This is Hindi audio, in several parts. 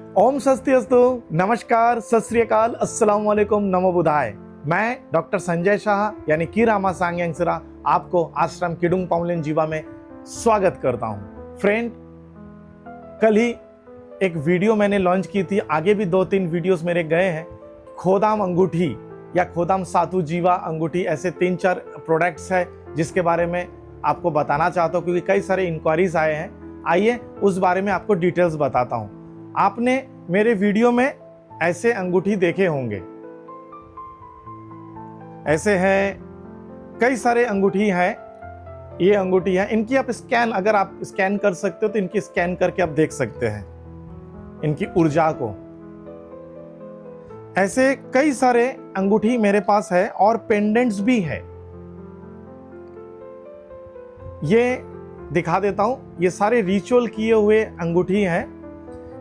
ओम स्वस्तिअस्तु, नमस्कार, सत श्री अकाल, अस्सलाम वालेकुम, नमो बुधाय। मैं डॉक्टर संजय शाह यानी कि रामा सांग्यांगसरा आपको आश्रम किडुंग पाउलिन जीवा में स्वागत करता हूं। फ्रेंड, कल ही एक वीडियो मैंने लॉन्च की थी, आगे भी 2-3 वीडियोस मेरे गए हैं। खोदाम अंगूठी या खोदाम सातु जीवा अंगूठी, ऐसे 3-4 प्रोडक्ट्स है जिसके बारे में आपको बताना चाहता हूँ क्योंकि कई सारे इंक्वायरीज आए हैं। आइए उस बारे में आपको डिटेल्स बताता हूँ। आपने मेरे वीडियो में ऐसे अंगूठी देखे होंगे, ऐसे हैं, कई सारे अंगूठी हैं। ये अंगूठी है, इनकी आप स्कैन, अगर आप स्कैन कर सकते हो तो इनकी स्कैन करके आप देख सकते हैं इनकी ऊर्जा को। ऐसे कई सारे अंगूठी मेरे पास है और पेंडेंट्स भी है। ये दिखा देता हूं, ये सारे रिचुअल किए हुए अंगूठी हैं।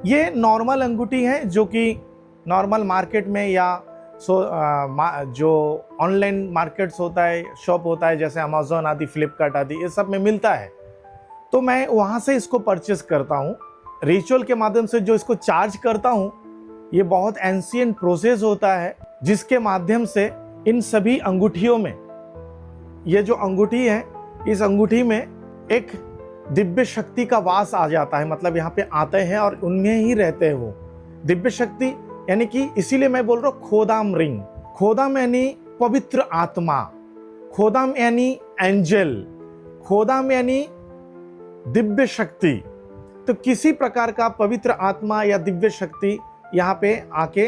ये नॉर्मल अंगूठी है जो कि नॉर्मल मार्केट में या जो ऑनलाइन मार्केट्स होता है, शॉप होता है, जैसे अमेज़न आदि, फ्लिपकार्ट आदि, ये सब में मिलता है, तो मैं वहाँ से इसको परचेस करता हूँ। रिचुअल के माध्यम से जो इसको चार्ज करता हूँ, ये बहुत एंशिएंट प्रोसेस होता है जिसके माध्यम से इन सभी अंगूठियों में, ये जो अंगूठी है, इस अंगूठी में एक दिव्य शक्ति का वास आ जाता है। मतलब यहाँ पे आते हैं और उनमें ही रहते हैं वो दिव्य शक्ति, यानी कि इसीलिए मैं बोल रहा हूँ खोदाम रिंग। खोदाम यानी पवित्र आत्मा, खोदाम यानी एंजल, खोदाम यानी दिव्य शक्ति। तो किसी प्रकार का पवित्र आत्मा या दिव्य शक्ति यहाँ पे आके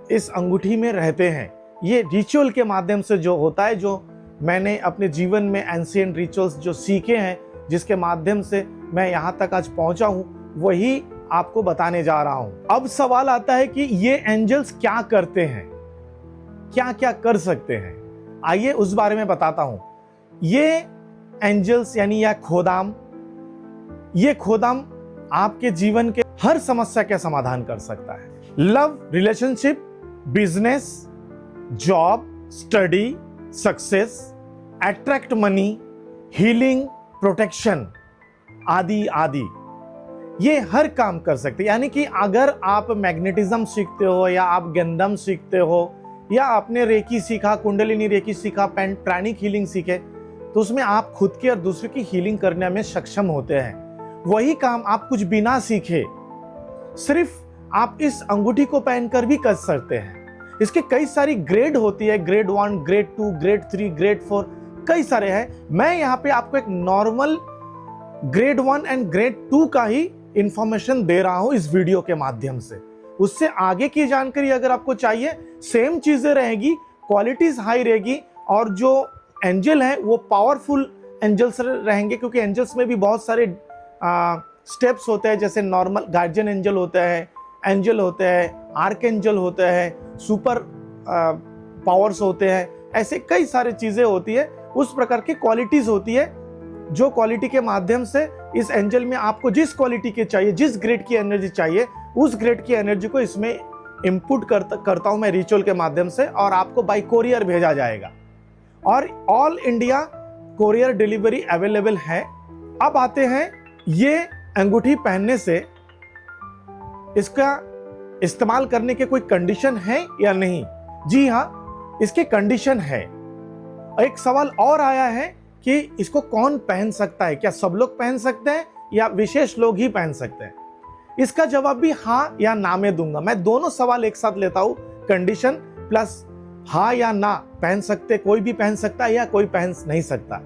इस अंगूठी में रहते हैं। ये रिचुअल के माध्यम से जो होता है, जो मैंने अपने जीवन में एंशिएंट रिचुअल्स जो सीखे हैं, जिसके माध्यम से मैं यहाँ तक आज पहुँचा हूँ, वही आपको बताने जा रहा हूँ। अब सवाल आता है कि ये एंजल्स क्या करते हैं, क्या क्या कर सकते हैं। आइए उस बारे में बताता हूँ। ये एंजल्स यानी या खोदाम, ये खोदाम आपके जीवन के हर समस्या का समाधान कर सकता है। Love, relationship, business, job, study, success, attract money, healing, protection आदि आदि, ये हर काम कर सकते हैं। यानी कि अगर आप मैग्नेटिज्म सीखते हो या आप गंधम सीखते हो या आपने रेकी सीखा, कुंडलिनी रेकी सीखा, प्राणिक हीलिंग सीखे, तो उसमें आप खुद की और दूसरे की हीलिंग करने में सक्षम होते हैं। वही काम आप कुछ बिना सीखे सिर्फ आप इस अंगूठी को पहनकर भी कर सकते हैं। इसके कई सारी ग्रेड होती है, ग्रेड 1, ग्रेड 2, ग्रेड 3, ग्रेड 4, कई सारे हैं। मैं यहाँ पे आपको एक नॉर्मल ग्रेड 1 एंड ग्रेड 2 का ही इंफॉर्मेशन दे रहा हूं इस वीडियो के माध्यम से। उससे आगे की जानकारी अगर आपको चाहिए, सेम चीजें रहेगी, क्वालिटीज हाई रहेगी, और जो एंजल है वो पावरफुल एंजल्स रहेंगे, क्योंकि एंजल्स में भी बहुत सारे स्टेप्स होते हैं। जैसे नॉर्मल गार्जियन एंजल होता है, एंजल होते हैं, आर्क एंजल होते हैं, सुपर पावर्स होते हैं, ऐसे कई सारी चीजें होती है। उस प्रकार की क्वालिटीज होती है, जो क्वालिटी के माध्यम से इस एंजल में आपको जिस क्वालिटी के चाहिए, जिस ग्रेड की एनर्जी चाहिए, उस ग्रेड की एनर्जी को इसमें इनपुट करता हूं मैं रिचुअल के माध्यम से, और आपको बाय कोरियर भेजा जाएगा, और all India courier delivery available है। अब आते हैं, ये अंगूठी पहनने से इसका इस्तेमाल करने के कोई कंडीशन है या नहीं? जी हाँ, इसके कंडीशन है। एक सवाल और आया है कि इसको कौन पहन सकता है, क्या सब लोग पहन सकते हैं या विशेष लोग ही पहन सकते हैं? इसका जवाब भी हाँ या ना में दूंगा। मैं दोनों सवाल एक साथ लेता हूं, कंडीशन प्लस हाँ या ना। पहन सकते, कोई भी पहन सकता है या कोई पहन नहीं सकता।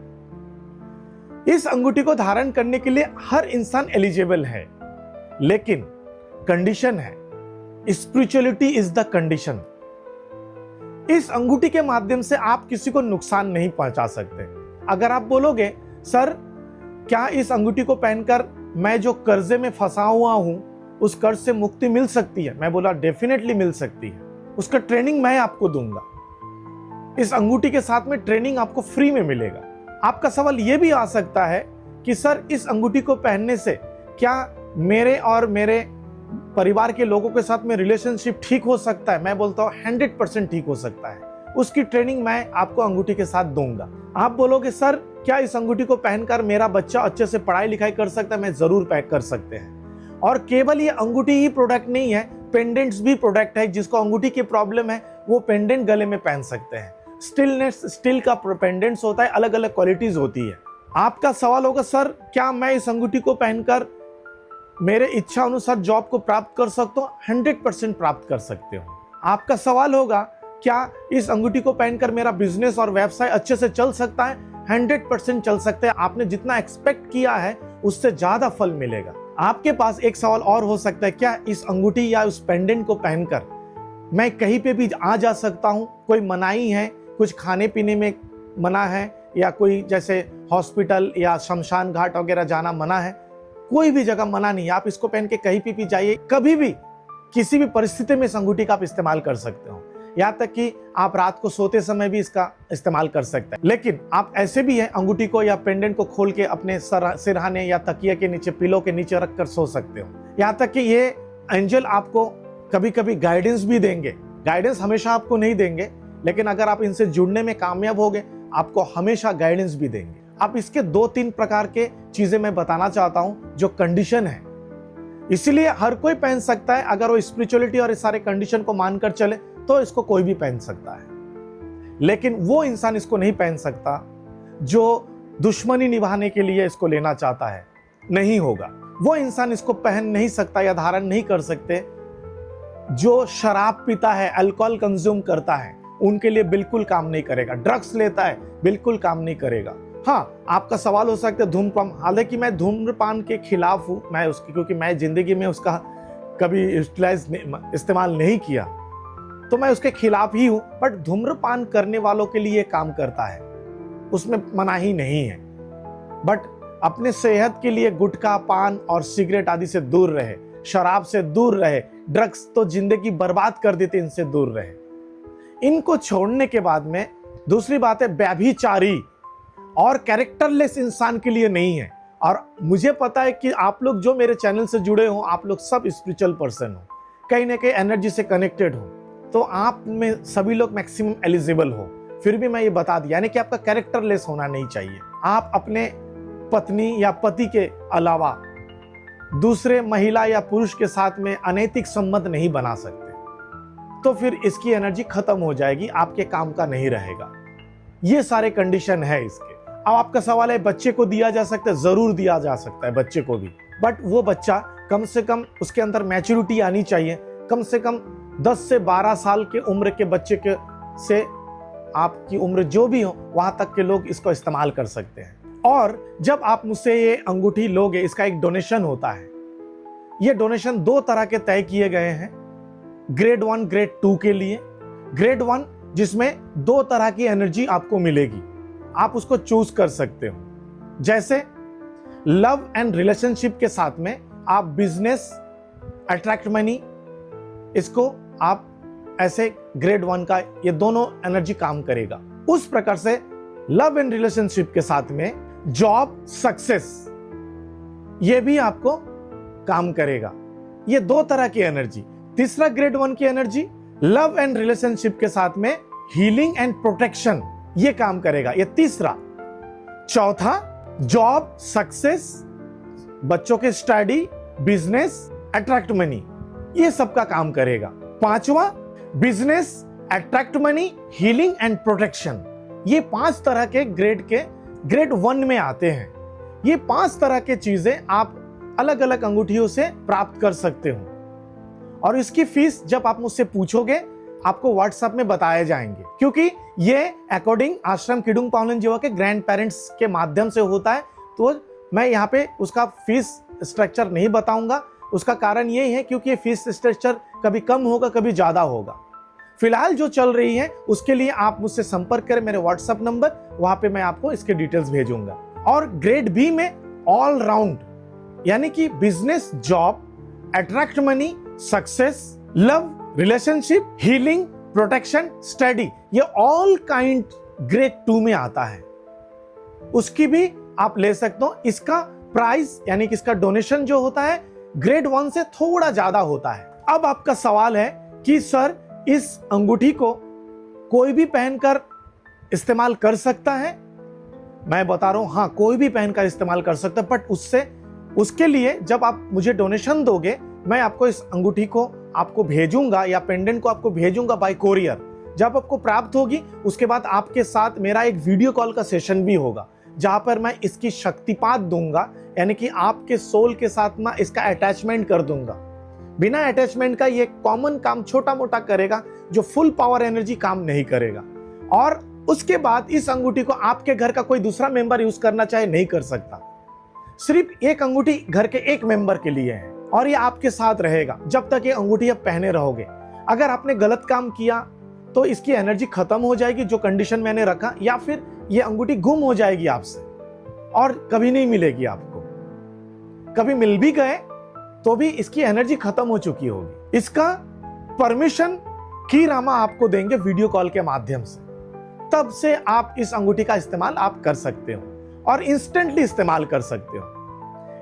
इस अंगूठी को धारण करने के लिए हर इंसान एलिजिबल है, लेकिन कंडीशन है, स्पिरिचुअलिटी इज द कंडीशन। इस अंगूठी के माध्यम से आप किसी को नुकसान नहीं पहुंचा सकते। अगर आप बोलोगे सर क्या इस अंगूठी को पहनकर मैं जो कर्जे में फंसा हुआ हूं उस कर्ज से मुक्ति मिल सकती है? मैं बोला डेफिनेटली मिल सकती है। उसका ट्रेनिंग मैं आपको दूंगा। इस अंगूठी के साथ में ट्रेनिंग आपको फ्री में मिलेगा। आपका सवाल यह भी आ सकता है कि सर इस अंगूठी को पहनने से क्या मेरे और मेरे परिवार के लोगों के साथ में रिलेशनशिप ठीक हो सकता है? मैं बोलता हूँ 100% ठीक हो सकता है। उसकी ट्रेनिंग मैं आपको अंगूठी के साथ दूंगा। आप बोलोगे सर क्या इस अंगूठी को पहनकर मेरा बच्चा अच्छे से पढ़ाई लिखाई कर सकता है? मैं जरूर पैक कर सकते हैं। और केवल ये अंगूठी ही प्रोडक्ट नहीं है, पेंडेंट्स भी प्रोडक्ट है। जिसको अंगूठी की प्रॉब्लम है वो पेंडेंट गले में पहन सकते हैं। स्टील का पेंडेंट्स होता है, अलग अलग क्वालिटीज होती है। आपका सवाल होगा, सर क्या मैं इस अंगूठी को पहनकर मेरे इच्छा अनुसार जॉब को प्राप्त कर सकता हूँ? 100% प्राप्त कर सकते हो। आपका सवाल होगा, क्या इस अंगूठी को पहनकर मेरा बिजनेस और व्यवसाय अच्छे से चल सकता है? 100% चल सकते हैं। आपने जितना एक्सपेक्ट किया है उससे ज्यादा फल मिलेगा। आपके पास एक सवाल और हो सकता है, क्या इस अंगूठी या उस पेंडेंट को पहनकर मैं कहीं पे भी आ जा सकता हूँ? कोई मनाही है, कुछ खाने पीने में मना है, या कोई जैसे हॉस्पिटल या शमशान घाट वगैरह जाना मना है? कोई भी जगह मना नहीं है। आप इसको पहन के कहीं पे भी जाइए, कभी भी किसी भी परिस्थिति में इस अंगूठी का आप इस्तेमाल कर सकते हो। यहाँ तक कि आप रात को सोते समय भी इसका इस्तेमाल कर सकते हैं। लेकिन आप ऐसे भी हैं, अंगूठी को या पेंडेंट को खोल के अपने सिरहाने या तकिए के नीचे, पिलो के नीचे रख कर सो सकते हो। यहाँ तक कि ये एंजल आपको कभी कभी गाइडेंस भी देंगे। गाइडेंस हमेशा आपको नहीं देंगे, लेकिन अगर आप इनसे जुड़ने में कामयाब हो गए, आपको हमेशा गाइडेंस भी देंगे। अब इसके 2-3 प्रकार के चीजें मैं बताना चाहता हूं जो कंडीशन है, इसलिए हर कोई पहन सकता है। अगर वो स्पिरिचुअलिटी और इस सारे कंडीशन को मानकर चले तो इसको कोई भी पहन सकता है। लेकिन वो इंसान इसको नहीं पहन सकता जो दुश्मनी निभाने के लिए इसको लेना चाहता है, नहीं होगा। वो इंसान इसको पहन नहीं सकता या धारण नहीं कर सकते जो शराब पीता है, अल्कोहल कंज्यूम करता है, उनके लिए बिल्कुल काम नहीं करेगा। ड्रग्स लेता है, बिल्कुल काम नहीं करेगा। हाँ, आपका सवाल हो सकता है धूम्रपान, हालांकि मैं धूम्रपान के खिलाफ हूं, मैं उसकी, क्योंकि मैं जिंदगी में उसका कभी इस्तेमाल नहीं किया, तो मैं उसके खिलाफ ही हूं। बट धूम्रपान करने वालों के लिए काम करता है, उसमें मनाही नहीं है। बट अपने सेहत के लिए गुटखा, पान और सिगरेट आदि से दूर रहे, शराब से दूर रहे, ड्रग्स तो जिंदगी बर्बाद कर देते, इनसे दूर रहे। इनको छोड़ने के बाद में दूसरी बात है, व्यभिचारी और कैरेक्टरलेस इंसान के लिए नहीं है। और मुझे पता है कि आप लोग जो मेरे चैनल से जुड़े हो, आप लोग सब स्पिरिचुअल पर्सन हो, कहीं ना कहीं एनर्जी से कनेक्टेड हो, तो आप में सभी लोग मैक्सिमम एलिजिबल हो। फिर भी मैं ये बता दिया, यानी कि आपका कैरेक्टरलेस होना नहीं चाहिए। आप अपने पत्नी या पति के अलावा दूसरे महिला या पुरुष के साथ में अनैतिक संबंध नहीं बना सकते, तो फिर इसकी एनर्जी खत्म हो जाएगी, आपके काम का नहीं रहेगा। ये सारे कंडीशन है इसके। अब आपका सवाल है, बच्चे को दिया जा सकता है? जरूर दिया जा सकता है बच्चे को भी, बट वो बच्चा कम से कम उसके अंदर मैच्योरिटी आनी चाहिए। कम से कम 10 से 12 साल के उम्र के बच्चे के से आपकी उम्र जो भी हो, वहां तक के लोग इसको इस्तेमाल कर सकते हैं। और जब आप मुझसे ये अंगूठी लोगे, इसका एक डोनेशन होता है। ये डोनेशन 2 तरह के तय किए गए हैं, ग्रेड 1, ग्रेड 2 के लिए। ग्रेड 1 जिसमें 2 तरह की एनर्जी आपको मिलेगी, आप उसको चूज कर सकते हो। जैसे लव एंड रिलेशनशिप के साथ में आप बिजनेस, अट्रैक्ट मनी, इसको आप ऐसे ग्रेड 1 का ये दोनों एनर्जी काम करेगा। उस प्रकार से लव एंड रिलेशनशिप के साथ में जॉब, सक्सेस, ये भी आपको काम करेगा। ये 2 तरह की एनर्जी। तीसरा ग्रेड 1 की एनर्जी लव एंड रिलेशनशिप के साथ में हीलिंग एंड प्रोटेक्शन, ये काम करेगा। ये तीसरा। चौथा जॉब, सक्सेस, बच्चों के स्टडी, बिजनेस, अट्रैक्ट मनी, ये सबका काम करेगा। पांचवा business, attract money, healing and protection, ये 5 तरह के ग्रेड 1 में आते हैं। ये 5 तरह के चीजें आप अलग अलग अंगूठियों से प्राप्त कर सकते हो। और इसकी फीस जब आप मुझसे पूछोगे, आपको व्हाट्सएप में बताए जाएंगे, क्योंकि ये अकॉर्डिंग आश्रम किडुंग पावलन जीवा के ग्रैंड पेरेंट्स के माध्यम से होता है। तो मैं यहाँ पे उसका फीस स्ट्रक्चर नहीं बताऊंगा। उसका कारण ये है क्योंकि ये फीस स्ट्रक्चर कभी कम होगा, कभी ज्यादा होगा। फिलहाल जो चल रही है उसके लिए आप मुझसे संपर्क करें, मेरे व्हाट्सएप नंबर, वहां पे मैं आपको इसके डिटेल्स भेजूंगा। और ग्रेड बी में ऑल राउंड, यानी कि business, job, attract money, success, love, relationship, healing, protection, study, ये ऑल काइंड ग्रेड 2 में आता है। उसकी भी आप ले सकते हो। इसका प्राइस यानी कि इसका डोनेशन जो होता है ग्रेड 1 से थोड़ा ज्यादा होता है। अब आपका सवाल है कि सर इस अंगूठी को कोई भी पहनकर इस्तेमाल कर सकता है? मैं बता रहा हूं, हाँ, कोई भी पहनकर इस्तेमाल कर सकता है, बट उससे उसके लिए जब आप मुझे डोनेशन दोगे, मैं आपको इस अंगूठी को आपको भेजूंगा या पेंडेंट को आपको भेजूंगा बाय कोरियर। जब आपको प्राप्त होगी उसके बाद आपके साथ मेरा एक वीडियो कॉल का सेशन भी होगा, जहां पर मैं इसकी शक्तिपात दूंगा, यानी कि आपके सोल के साथ मैं इसका अटैचमेंट कर दूंगा। बिना अटैचमेंट का ये कॉमन काम छोटा मोटा करेगा, जो फुल पावर एनर्जी काम नहीं करेगा। और उसके बाद इस अंगूठी को आपके घर का कोई दूसरा मेंबर यूज करना चाहे नहीं कर सकता। सिर्फ एक अंगूठी घर के एक मेंबर के लिए है और ये आपके साथ रहेगा जब तक ये अंगूठी आप पहने रहोगे। अगर आपने गलत काम किया तो इसकी एनर्जी खत्म हो जाएगी, जो कंडीशन मैंने रखा, या फिर ये अंगूठी गुम हो जाएगी आपसे और कभी नहीं मिलेगी आपको। कभी मिल भी गए तो भी इसकी एनर्जी खत्म हो चुकी होगी। इसका परमिशन की रामा आपको देंगे वीडियो कॉल के माध्यम से, तब से आप इस अंगूठी का इस्तेमाल आप कर सकते हो और इंस्टेंटली इस्तेमाल कर सकते हो।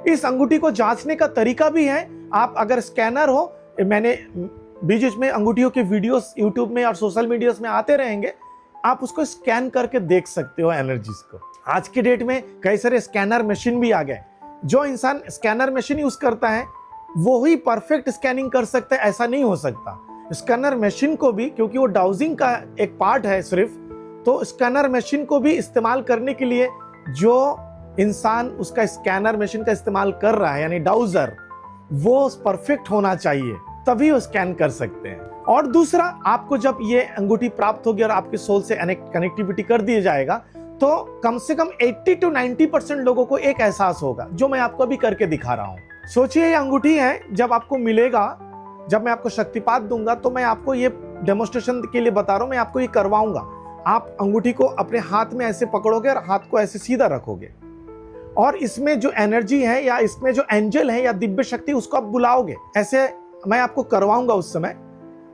इस अंगूठी को जांचने का तरीका भी है। आप अगर स्कैनर हो, मैंने बीच में अंगूठियों के वीडियोस यूट्यूब में और सोशल मीडिया में आते रहेंगे, आप उसको स्कैन करके देख सकते हो एनर्जीज को। आज के डेट में कई सारे स्कैनर मशीन भी आ गए। जो इंसान स्कैनर मशीन यूज करता है वो ही परफेक्ट स्कैनिंग कर सकता है, ऐसा नहीं हो सकता। स्कैनर मशीन को भी, क्योंकि वो डाउजिंग का एक पार्ट है सिर्फ, तो स्कैनर मशीन को भी इस्तेमाल करने के लिए जो इंसान उसका स्कैनर मशीन का इस्तेमाल कर रहा है, यानी डाउजर, वो परफेक्ट होना चाहिए, तभी वो स्कैन कर सकते हैं। और दूसरा, आपको जब ये अंगूठी प्राप्त होगी और आपके सोल से कनेक्टिविटी कर दिया जाएगा, तो कम से कम 80 to 90% लोगों को एक एहसास होगा, जो मैं आपको अभी करके दिखा रहा हूँ। सोचिए ये अंगूठी है, जब आपको मिलेगा, जब मैं आपको शक्तिपात दूंगा, तो मैं आपको ये डेमोन्स्ट्रेशन के लिए बता रहा हूँ, मैं आपको ये करवाऊंगा। आप अंगूठी को अपने हाथ में ऐसे पकड़ोगे और हाथ को ऐसे सीधा रखोगे, और इसमें जो एनर्जी है या इसमें जो एंजल है या दिव्य शक्ति, उसको आप बुलाओगे। ऐसे मैं आपको करवाऊंगा उस समय।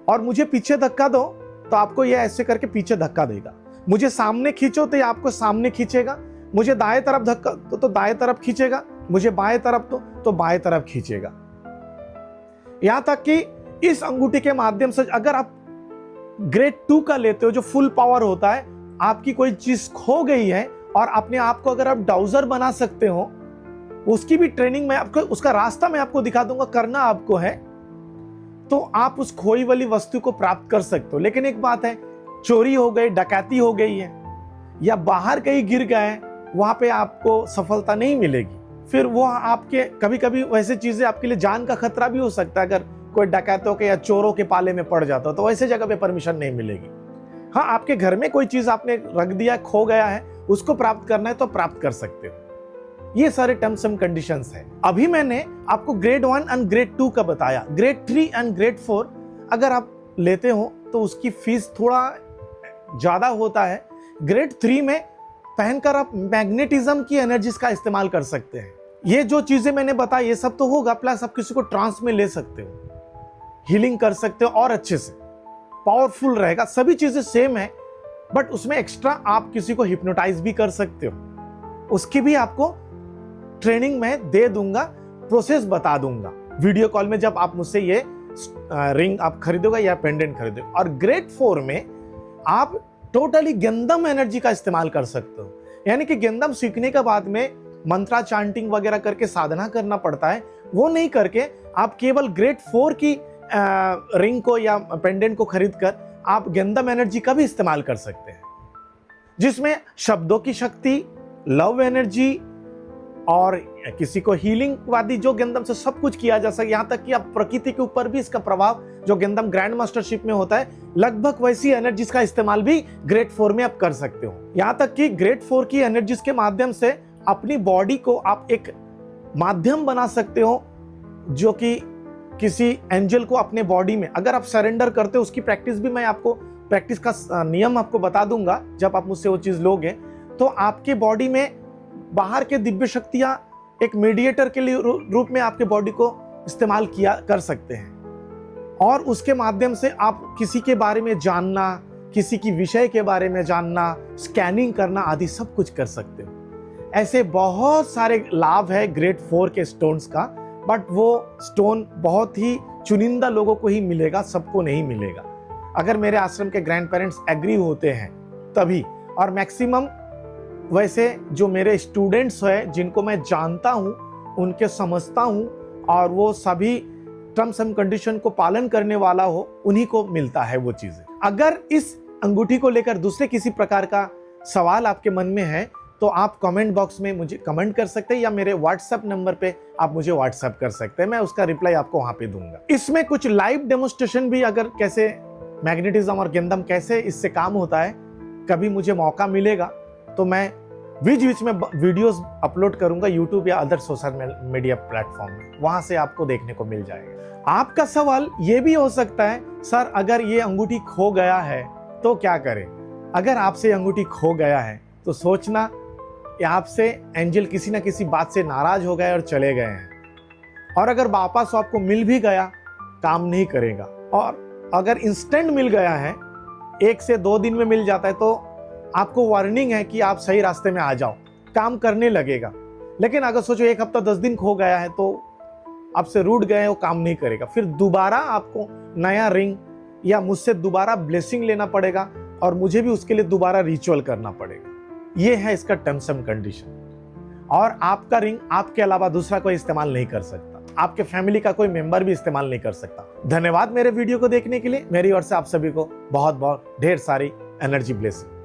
और मुझे पीछे धक्का दो तो आपको ये ऐसे करके पीछे धक्का देगा। मुझे सामने खींचो तो ये आपको सामने खींचेगा। मुझे दाएं तरफ धक्का दो तो दाएं तरफ खींचेगा। मुझे बाएं तरफ दो तो बाएं तरफ खींचेगा। यहां तक कि इस अंगूठी के माध्यम से अगर आप ग्रेड 2 का लेते हो, जो फुल पावर होता है, आपकी कोई चीज खो गई है और अपने आप को अगर आप डाउजर बना सकते हो, उसकी भी ट्रेनिंग मैं आपको, उसका रास्ता मैं आपको दिखा दूंगा, करना आपको है, तो आप उस खोई वाली वस्तु को प्राप्त कर सकते हो। लेकिन एक बात है, चोरी हो गई, डकैती हो गई है, या बाहर कहीं गिर गए, वहां पे आपको सफलता नहीं मिलेगी। फिर वो आपके, कभी कभी वैसे चीजें आपके लिए जान का खतरा भी हो सकता है। अगर कोई डकैतों के या चोरों के पाले में पड़ जाता हो तो वैसे जगह पे परमिशन नहीं मिलेगी। हाँ, आपके घर में कोई चीज आपने रख दिया, खो गया है, उसको प्राप्त करना है तो प्राप्त कर सकते हो। ये सारे टर्म्स एंड कंडीशंस है। अभी मैंने आपको ग्रेड 1 एंड ग्रेड 2 का बताया। ग्रेड 3 एंड ग्रेड 4 अगर आप लेते हो तो उसकी फीस थोड़ा ज्यादा होता है। ग्रेड 3 में पहनकर आप मैग्नेटिज्म की एनर्जीज का इस्तेमाल कर सकते हैं। ये जो चीजें मैंने बताई ये सब तो होगा, प्लस आप किसी को ट्रांस में ले सकते हो, हीलिंग कर सकते हो और अच्छे से पावरफुल रहेगा। सभी चीजें सेम है, बट उसमें एक्स्ट्रा आप किसी को हिप्नोटाइज भी कर सकते हो। उसकी भी आपको ट्रेनिंग में दे दूंगा, प्रोसेस बता दूंगा वीडियो कॉल में, जब आप मुझसे ये रिंग आप खरीदोगे या पेंडेंट खरीदोगे। और ग्रेड 4 में आप टोटली गंधम एनर्जी का इस्तेमाल कर सकते हो। यानी कि गंधम सीखने के बाद में मंत्रा चांटिंग वगैरह करके साधना करना पड़ता है, वो नहीं करके आप केवल ग्रेड 4 की रिंग को या पेंडेंट को खरीदकर आप गंधम एनर्जी का भी इस्तेमाल कर सकते हैं, जिसमें शब्दों की शक्ति, लव एनर्जी और किसी को हीलिंग वादी जो गंधम से सब कुछ किया जा सके। यहाँ तक कि आप प्रकृति के ऊपर भी इसका प्रभाव जो गंधम ग्रैंड मास्टरशिप में होता है, लगभग वैसी एनर्जीज का इस्तेमाल भी ग्रेड 4 में आप कर सकते हो। यहाँ तक कि ग्रेड 4 की एनर्जीज के माध्यम से अपनी बॉडी को आप एक माध्यम बना सकते हो, जो कि किसी एंजल को अपने बॉडी में अगर आप सरेंडर करते हो, उसकी प्रैक्टिस भी मैं आपको, प्रैक्टिस का नियम आपको बता दूंगा जब आप मुझसे वो चीज लोगे। तो आपके बॉडी में बाहर के दिव्य शक्तियां एक मीडिएटर के लिए रूप में आपके बॉडी को इस्तेमाल किया कर सकते हैं, और उसके माध्यम से आप किसी के बारे में जानना, किसी की विषय के बारे में जानना, स्कैनिंग करना आदि सब कुछ कर सकते हो। ऐसे बहुत सारे लाभ है ग्रेड 4 के स्टोन्स का, बट वो स्टोन बहुत ही चुनिंदा लोगों को ही मिलेगा, सबको नहीं मिलेगा। अगर मेरे आश्रम के ग्रैंड पेरेंट्स एग्री होते हैं तभी, और मैक्सिमम वैसे जो मेरे स्टूडेंट्स हैं जिनको मैं जानता हूं, उनके समझता हूँ और वो सभी टर्म्स एंड कंडीशन को पालन करने वाला हो, उन्हीं को मिलता है वो चीजें। अगर इस अंगूठी को लेकर दूसरे किसी प्रकार का सवाल आपके मन में है तो आप कमेंट बॉक्स में मुझे कमेंट कर सकते हैं या मेरे व्हाट्सएप नंबर पे आप मुझे व्हाट्सएप कर सकते हैं, मैं उसका रिप्लाई आपको वहां पे दूंगा। इसमें कुछ लाइव डेमोन्स्ट्रेशन भी, अगर कैसे मैग्नेटिज्म और गेंदम कैसे इससे काम होता है, कभी मुझे मौका मिलेगा तो मैं बीच में वीडियोस अपलोड करूंगा यूट्यूब या अदर सोशल मीडिया प्लेटफॉर्म में, वहां से आपको देखने को मिल जाएगा। आपका सवाल ये भी हो सकता है, सर अगर ये अंगूठी खो गया है तो क्या करें? अगर आपसे अंगूठी खो गया है तो सोचना कि आपसे एंजल किसी ना किसी बात से नाराज हो गए और चले गए हैं, और अगर वापस आपको मिल भी गया काम नहीं करेगा। और अगर इंस्टेंट मिल गया है, 1 से 2 दिन में मिल जाता है, तो आपको वार्निंग है कि आप सही रास्ते में आ जाओ, काम करने लगेगा। लेकिन अगर सोचो 1 हफ्ता 10 दिन खो गया है तो आपसे रूठ गए, वो काम नहीं करेगा। फिर दोबारा आपको नया रिंग या मुझसे दोबारा ब्लेसिंग लेना पड़ेगा और मुझे भी उसके लिए दोबारा रिचुअल करना पड़ेगा। ये है इसका टर्म्स एंड कंडीशन। और आपका रिंग आपके अलावा दूसरा कोई इस्तेमाल नहीं कर सकता, आपके फैमिली का कोई मेंबर भी इस्तेमाल नहीं कर सकता। धन्यवाद मेरे वीडियो को देखने के लिए। मेरी ओर से आप सभी को बहुत बहुत ढेर सारी एनर्जी ब्लेसिंग।